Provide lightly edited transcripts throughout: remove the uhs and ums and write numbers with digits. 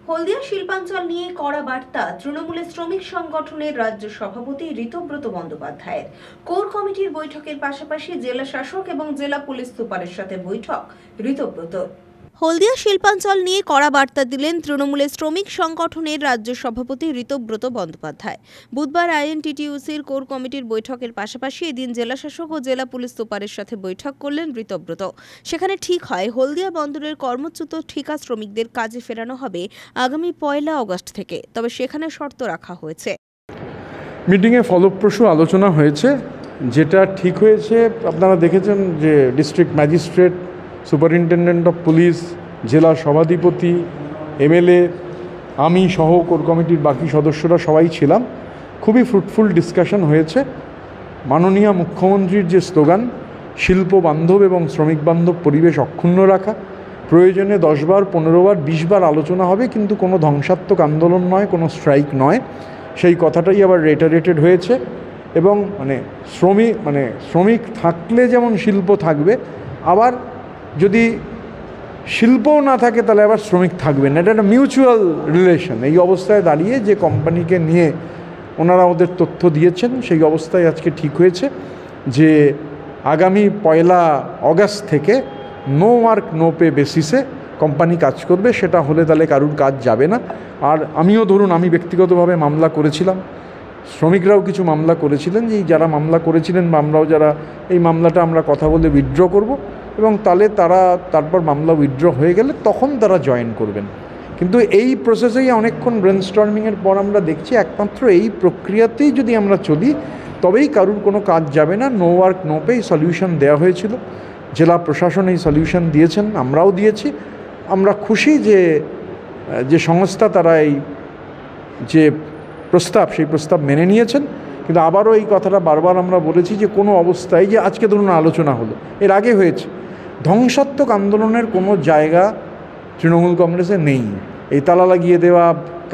হলদিয়া শিল্পাঞ্চল নিয়ে কড়া বার্তা তৃণমূলের শ্রমিক সংগঠনের রাজ্য সভাপতি ঋতব্রত বন্দ্যোপাধ্যায়ের। কোর কমিটির বৈঠকের পাশাপাশি জেলা শাসক এবং জেলা পুলিশ সুপারের সাথে বৈঠক ঋতব্রত। হলদিয়া শিল্পাঞ্চল নিয়ে কড়া বার্তা দিলেন তৃণমূলের শ্রমিক সংগঠনের রাজ্য সভাপতি ঋতব্রত বন্দ্যোপাধ্যায়। বুধবার আইএনটিটিইউসির কোর কমিটির বৈঠকের পাশাপাশি এদিন জেলা শাসক ও জেলা পুলিশ সুপারের সাথে বৈঠক করলেন ঋতব্রত। সেখানে ঠিক হয় হলদিয়া বন্দরের কর্মচ্যুত ঠিকা শ্রমিকদের কাজে ফেরানো হবে আগামী 1 আগস্ট থেকে, তবে সেখানে শর্ত রাখা হয়েছে। মিটিংয়ে ফলপ্রসূ আলোচনা হয়েছে। যেটা ঠিক হয়েছে আপনারা দেখেছেন যে district magistrate, superintendent of police, জেলা সভাধিপতি, এমএলএ, আমি সহ কোর কমিটির বাকি সদস্যরা সবাই ছিলাম। খুবই ফ্রুটফুল ডিসকাশন হয়েছে। মাননীয় মুখ্যমন্ত্রীর যে স্লোগান শিল্প বান্ধব এবং শ্রমিক বান্ধব পরিবেশ অক্ষুণ্ণ রাখা, প্রয়োজনে 10 বার 15 বার 20 বার আলোচনা হবে, কিন্তু কোনো ধ্বংসাত্মক আন্দোলন নয়, কোনো স্ট্রাইক নয়, সেই কথাটাই আবার রেটারেটেড হয়েছে। এবং শ্রমিক থাকলে যেমন শিল্প থাকবে, আবার যদি শিল্পও না থাকে তাহলে আবার শ্রমিক থাকবে না। এটা একটা মিউচুয়াল রিলেশন। এই অবস্থায় দাঁড়িয়ে যে কোম্পানিকে নিয়ে ওনারা ওদের তথ্য দিয়েছেন, সেই অবস্থায় আজকে ঠিক হয়েছে যে আগামী 1 আগস্ট থেকে নো ওয়ার্ক নো পে বেসিসে কোম্পানি কাজ করবে। সেটা হলে তাহলে কারুর কাজ যাবে না। আর আমিও ধরুন, আমি ব্যক্তিগতভাবে মামলা করেছিলাম, শ্রমিকরাও কিছু মামলা করেছিলেন, যে যারা মামলা করেছিলেন বা আমরাও যারা এই মামলাটা আমরা কথা বলে উইথড্র করব, এবং তাহলে তারপর মামলা উইথড্র হয়ে গেলে তখন তারা জয়েন করবেন। কিন্তু এই প্রসেসেই অনেকক্ষণ ব্রেনস্টর্মিংয়ের পর আমরা দেখছি একমাত্র এই প্রক্রিয়াতেই যদি আমরা চলি তবেই কারুর কোনো কাজ যাবে না। No work no pay solution দেওয়া হয়েছিল, জেলা প্রশাসন এই সলিউশন দিয়েছেন, আমরাও দিয়েছি। আমরা খুশি যে সংস্থা তারা এই যে প্রস্তাব সেই প্রস্তাব মেনে নিয়েছেন। কিন্তু আবারও এই কথাটা বারবার আমরা বলেছি যে কোনো অবস্থায়, যে আজকে ধরুন আলোচনা হলো, এর আগে হয়েছে, ধ্বংসাত্মক আন্দোলনের কোনো জায়গা তৃণমূল কংগ্রেসে নেই। এই তালা লাগিয়ে দেওয়া,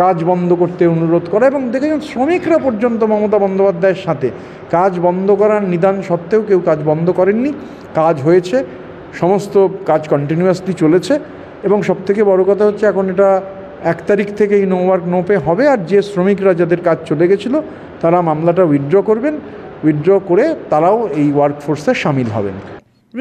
কাজ বন্ধ করতে অনুরোধ করা, এবং দেখেছেন শ্রমিকরা পর্যন্ত মমতা বন্দ্যোপাধ্যায়ের সাথে কাজ বন্ধ করার নিদান সত্ত্বেও কেউ কাজ বন্ধ করেননি। কাজ হয়েছে, সমস্ত কাজ কন্টিনিউয়াসলি চলেছে। এবং সবথেকে বড় কথা হচ্ছে এখন এটা 1 তারিখ থেকেই নো ওয়ার্ক নো পে হবে। আর যে শ্রমিকরা যাদের কাজ চলে গেছিলো তারা মামলাটা উইথড্র করবেন, উইথড্র করে তারাও এই ওয়ার্কফোর্সে সামিল হবেন।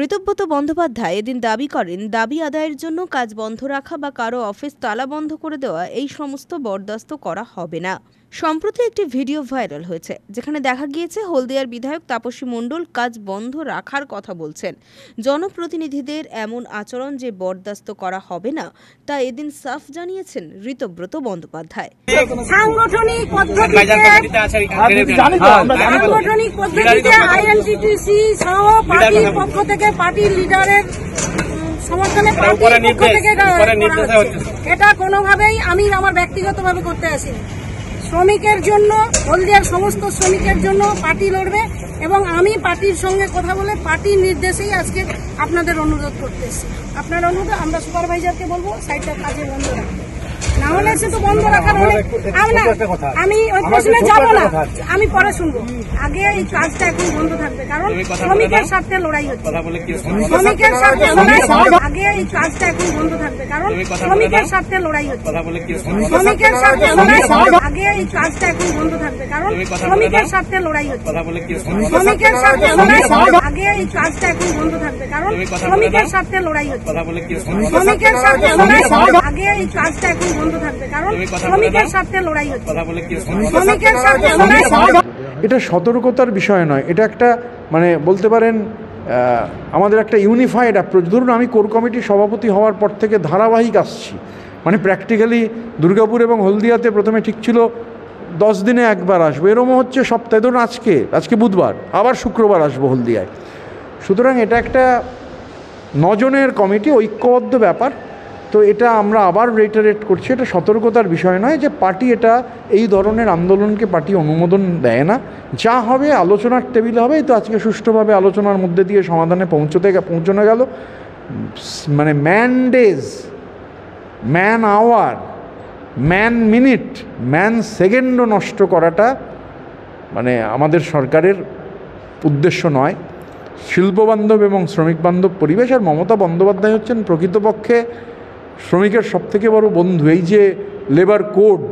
ঋতব্রত বন্দ্যোপাধ্যায় এদিন দাবি করেন, দাবি আদায়ের জন্য কাজ বন্ধ রাখা বা কারো অফিস তালা বন্ধ করে দেওয়া এই সমস্ত বরদাস্ত করা হবে না। সম্প্রতি একটি ভিডিও ভাইরাল হয়েছে, যেখানে দেখা গিয়েছে হলদিয়ার বিধায়ক তাপসী মণ্ডল কাজ বন্ধ রাখার কথা বলছেন। জনপ্রতিনিধিদের এমন আচরণ যে বরদাস্ত করা হবে না, তা এদিন সাফ জানিয়েছেন ঋতব্রত বন্দ্যোপাধ্যায়। সাংগঠনিক পদ্ধতিতে আইএনটিটিসি সহ পার্টির পক্ষ থেকে, পার্টির লিডারের সমর্থনে পার্টির পক্ষ থেকে এটা কোনোভাবেই আমি আমার ব্যক্তিগতভাবে করতে আসিনি। শ্রমিকের জন্য, হলদিয়ার সমস্ত শ্রমিকের জন্য পার্টি লড়বে, এবং আমি পার্টির সঙ্গে কথা বলে পার্টির নির্দেশেই আজকে আপনাদের অনুরোধ করতেছি। আপনার অনুরোধ আমরা সুপারভাইজারকে বলবো সাইডটা কাজে বন্ধ রাখতে, না হলে সে তো বন্ধ রাখার হলে আমি ওই প্রশ্নে যাবো না, আমি পরে শুনবো। আগে এই কাজটা এখন বন্ধ থাকবে, কারণ শ্রমিকের স্বার্থে লড়াই হচ্ছে। শ্রমিকের স্বার্থে আগে এই কাজটা এখন বন্ধ থাকবে, কারণ শ্রমিকের স্বার্থে লড়াই হচ্ছে। শ্রমিকের স্বার্থে আগে এই কাজটা এখন বন্ধ থাকবে, কারণ শ্রমিকের স্বার্থে লড়াই হচ্ছে। শ্রমিকের স্বার্থে আগে এই কাজটা এখন বন্ধ থাকবে, কারণ শ্রমিকের স্বার্থে লড়াই হচ্ছে। শ্রমিকের স্বার্থে আগে এই কাজটা এখন বন্ধ থাকবে, কারণ শ্রমিকের স্বার্থে লড়াই হচ্ছে। শ্রমিকের স্বার্থে এটা সতর্কতার বিষয় নয়, এটা একটা বলতে পারেন আমাদের একটা ইউনিফাইড অ্যাপ্রোচ। ধরুন আমি কোর কমিটির সভাপতি হওয়ার পর থেকে ধারাবাহিক আসছি, প্র্যাকটিক্যালি দুর্গাপুর এবং হলদিয়াতে প্রথমে ঠিক ছিল 10 দিনে একবার আসবো, এরকম হচ্ছে সপ্তাহে। ধরুন আজকে বুধবার, আবার শুক্রবার আসবো হলদিয়ায়। সুতরাং এটা একটা 9 জনের কমিটি, ঐক্যবদ্ধ ব্যাপার। তো এটা আমরা আবার রেটারেট করছি, এটা সতর্কতার বিষয় নয় যে পার্টি এই ধরনের আন্দোলনকে পার্টি অনুমোদন দেয় না। যা হবে আলোচনার টেবিলে হবে। তো আজকে সুষ্ঠুভাবে আলোচনার মধ্যে দিয়ে সমাধানে পৌঁছানো গেল। Man days, man hour, man minute, man সেকেন্ডও নষ্ট করাটা আমাদের সরকারের উদ্দেশ্য নয়। শিল্পবান্ধব এবং শ্রমিক বান্ধব পরিবেশ। আর মমতা বন্দ্যোপাধ্যায় হচ্ছেন প্রকৃতপক্ষে শ্রমিকের সবথেকে বড় বন্ধু। এই যে লেবার কোড,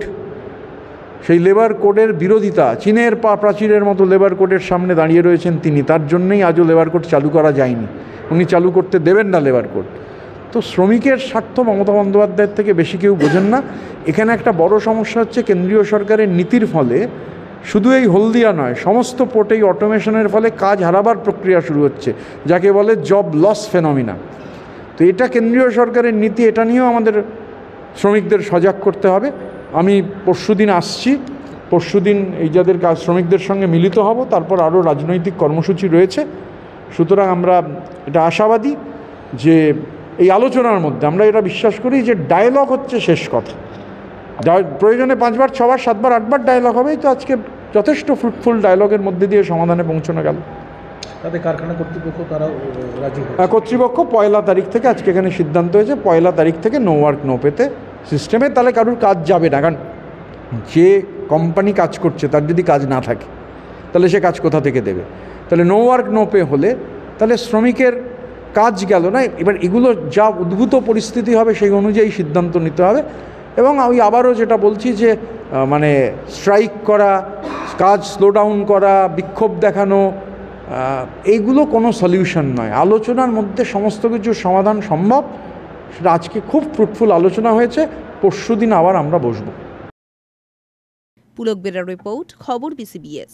সেই লেবার কোডের বিরোধিতা, চীনের প্রাচীরের মতো লেবার কোডের সামনে দাঁড়িয়ে রয়েছেন তিনি। তার জন্যই আজও লেবার কোড চালু করা যায়নি, উনি চালু করতে দেবেন না লেবার কোড। তো শ্রমিকের স্বার্থ মমতা বন্দ্যোপাধ্যায়ের থেকে বেশি কেউ বোঝেন না। এখানে একটা বড় সমস্যা হচ্ছে কেন্দ্রীয় সরকারের নীতির ফলে শুধু এই হলদিয়া নয়, সমস্ত পোর্টেই অটোমেশনের ফলে কাজ হারাবার প্রক্রিয়া শুরু হচ্ছে, যাকে বলে জব লস ফেনোমিনা। তো এটা কেন্দ্রীয় সরকারের নীতি, এটা নিয়েও আমাদের শ্রমিকদের সজাগ করতে হবে। আমি পরশুদিন আসছি, পরশুদিন এই যাদের কাজ শ্রমিকদের সঙ্গে মিলিত হব, তারপর আরও রাজনৈতিক কর্মসূচি রয়েছে। সুতরাং আমরা এটা আশাবাদী যে এই আলোচনার মধ্যে আমরা এটা বিশ্বাস করি যে ডায়ালগ হচ্ছে শেষ কথা। প্রয়োজনে 5 বার 6 বার 7 বার 8 বার ডায়ালগ হবেই, তো আজকে যথেষ্ট ফ্রুটফুল ডায়ালগের মধ্যে দিয়ে সমাধানে পৌঁছানো গেল। তাদের কারখানা কর্তৃপক্ষ তারাও রাজি কর্তৃপক্ষ 1 তারিখ থেকে, আজকে এখানে সিদ্ধান্ত হয়েছে 1 তারিখ থেকে নো ওয়ার্ক নো পেতে সিস্টেমে, তাহলে কারুর কাজ যাবে না। কারণ যে কোম্পানি কাজ করছে তার যদি কাজ না থাকে তাহলে সে কাজ কোথা থেকে দেবে? তাহলে নো ওয়ার্ক নো পে হলে তাহলে শ্রমিকের কাজ গেল না। এবার এগুলো যা উদ্ভূত পরিস্থিতি হবে সেই অনুযায়ী সিদ্ধান্ত নিতে হবে। এবং আমি আবারও যেটা বলছি যে মানে স্ট্রাইক করা, কাজ স্লো ডাউন করা, বিক্ষোভ দেখানো, এইগুলো কোনো সলিউশন নয়। আলোচনার মধ্যে সমস্ত কিছুর সমাধান সম্ভব। সেটা আজকে খুব ফ্রুটফুল আলোচনা হয়েছে, পরশুদিন আবার আমরা বসবো। পুলক বেরার রিপোর্ট, খবর BCBS।